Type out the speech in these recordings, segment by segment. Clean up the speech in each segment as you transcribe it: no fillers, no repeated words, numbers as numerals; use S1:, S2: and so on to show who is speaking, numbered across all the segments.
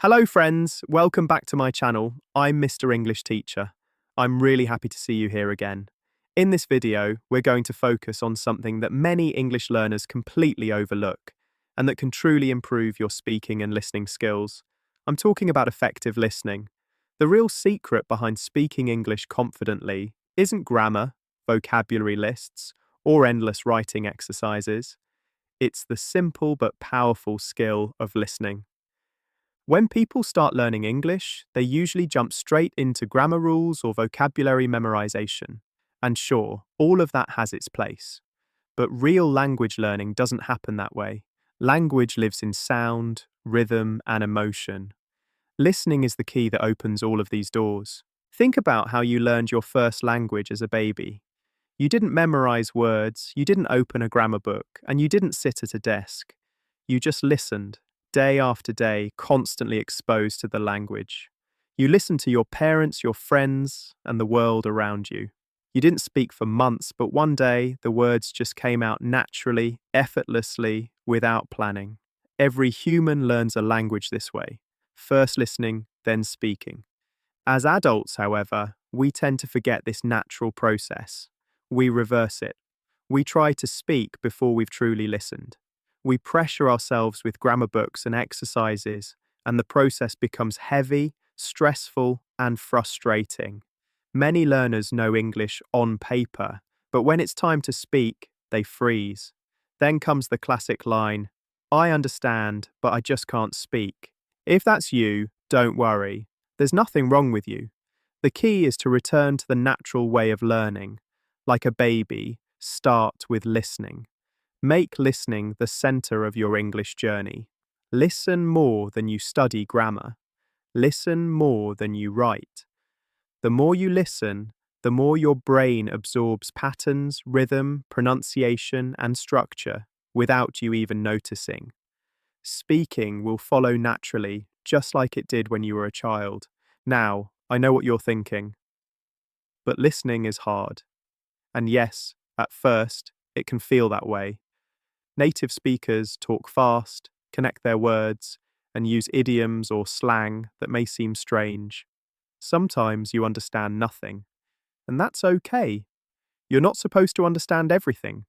S1: Hello friends, welcome back to my channel. I'm Mr. English Teacher. I'm really happy to see you here again. In this video, we're going to focus on something that many English learners completely overlook and that can truly improve your speaking and listening skills. I'm talking about effective listening. The real secret behind speaking English confidently isn't grammar, vocabulary lists, or endless writing exercises. It's the simple but powerful skill of listening. When people start learning English, they usually jump straight into grammar rules or vocabulary memorization. And sure, all of that has its place. But real language learning doesn't happen that way. Language lives in sound, rhythm, and emotion. Listening is the key that opens all of these doors. Think about how you learned your first language as a baby. You didn't memorize words, you didn't open a grammar book, and you didn't sit at a desk. You just listened, day after day, constantly exposed to the language. You listened to your parents, your friends, and the world around you. You didn't speak for months, but one day the words just came out naturally, effortlessly, without planning. Every human learns a language this way, first listening, then speaking. As adults, however, we tend to forget this natural process. We reverse it. We try to speak before we've truly listened. We pressure ourselves with grammar books and exercises, and the process becomes heavy, stressful, and frustrating. Many learners know English on paper, but when it's time to speak, they freeze. Then comes the classic line, "I understand, but I just can't speak." If that's you, don't worry. There's nothing wrong with you. The key is to return to the natural way of learning. Like a baby, start with listening. Make listening the center of your English journey. Listen more than you study grammar. Listen more than you write. The more you listen, the more your brain absorbs patterns, rhythm, pronunciation, and structure without you even noticing. Speaking will follow naturally, just like it did when you were a child. Now, I know what you're thinking, but listening is hard. And yes, at first, it can feel that way. Native speakers talk fast, connect their words, and use idioms or slang that may seem strange. Sometimes you understand nothing, and that's okay. You're not supposed to understand everything.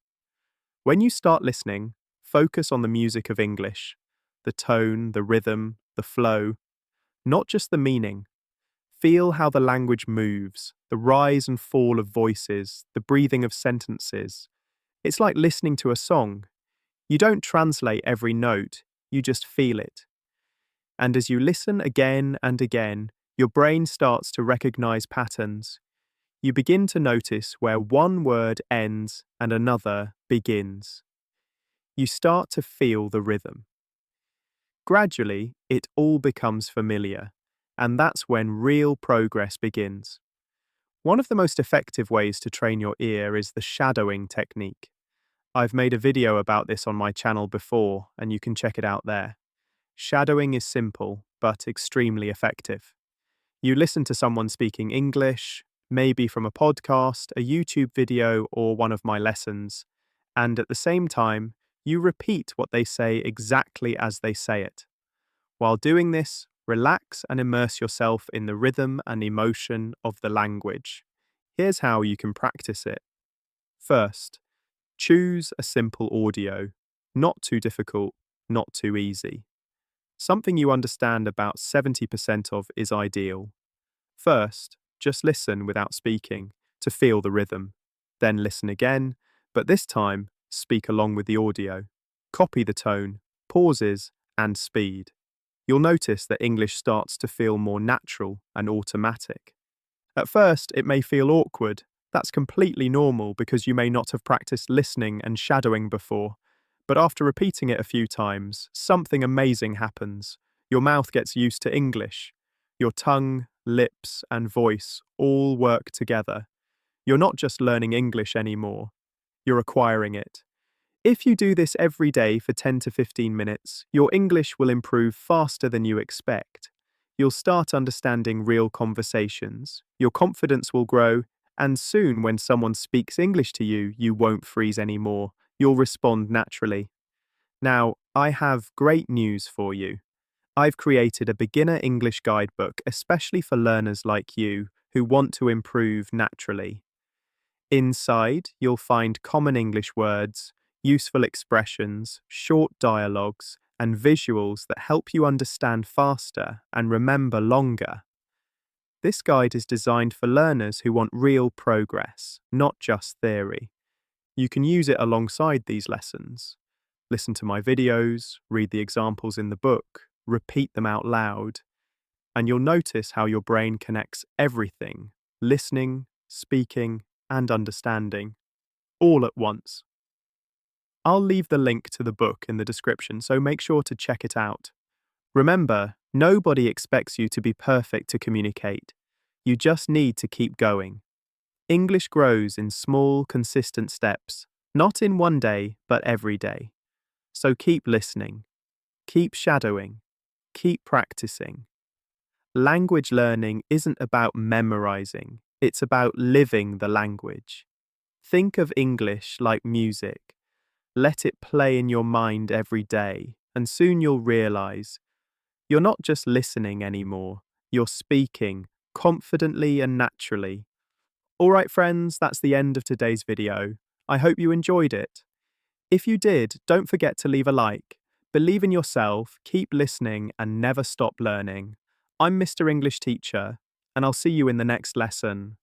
S1: When you start listening, focus on the music of English, the tone, the rhythm, the flow, not just the meaning. Feel how the language moves, the rise and fall of voices, the breathing of sentences. It's like listening to a song. You don't translate every note, you just feel it. And as you listen again and again, your brain starts to recognize patterns. You begin to notice where one word ends and another begins. You start to feel the rhythm. Gradually, it all becomes familiar, and that's when real progress begins. One of the most effective ways to train your ear is the shadowing technique. I've made a video about this on my channel before, and you can check it out there. Shadowing is simple, but extremely effective. You listen to someone speaking English, maybe from a podcast, a YouTube video, or one of my lessons, and at the same time, you repeat what they say exactly as they say it. While doing this, relax and immerse yourself in the rhythm and emotion of the language. Here's how you can practice it. First, choose a simple audio, not too difficult, not too easy. Something you understand about 70% of is ideal. First, just listen without speaking to feel the rhythm. Then listen again, but this time speak along with the audio. Copy the tone, pauses, and speed. You'll notice that English starts to feel more natural and automatic. At first, it may feel awkward. That's completely normal because you may not have practiced listening and shadowing before. But after repeating it a few times, something amazing happens. Your mouth gets used to English. Your tongue, lips, and voice all work together. You're not just learning English anymore, you're acquiring it. If you do this every day for 10 to 15 minutes, your English will improve faster than you expect. You'll start understanding real conversations, your confidence will grow, and soon when someone speaks English to you, you won't freeze anymore. You'll respond naturally. Now, I have great news for you. I've created a beginner English guidebook especially for learners like you who want to improve naturally. Inside, you'll find common English words, useful expressions, short dialogues, and visuals that help you understand faster and remember longer. This guide is designed for learners who want real progress, not just theory. You can use it alongside these lessons. Listen to my videos, read the examples in the book, repeat them out loud, and you'll notice how your brain connects everything, listening, speaking, and understanding, all at once. I'll leave the link to the book in the description, so make sure to check it out. Remember, nobody expects you to be perfect to communicate. You just need to keep going. English grows in small, consistent steps, not in one day, but every day. So keep listening, keep shadowing, keep practicing. Language learning isn't about memorizing, it's about living the language. Think of English like music. Let it play in your mind every day, and soon you'll realize you're not just listening anymore, you're speaking confidently and naturally. Alright friends, that's the end of today's video. I hope you enjoyed it. If you did, don't forget to leave a like. Believe in yourself, keep listening, and never stop learning. I'm Mr. English Teacher, and I'll see you in the next lesson.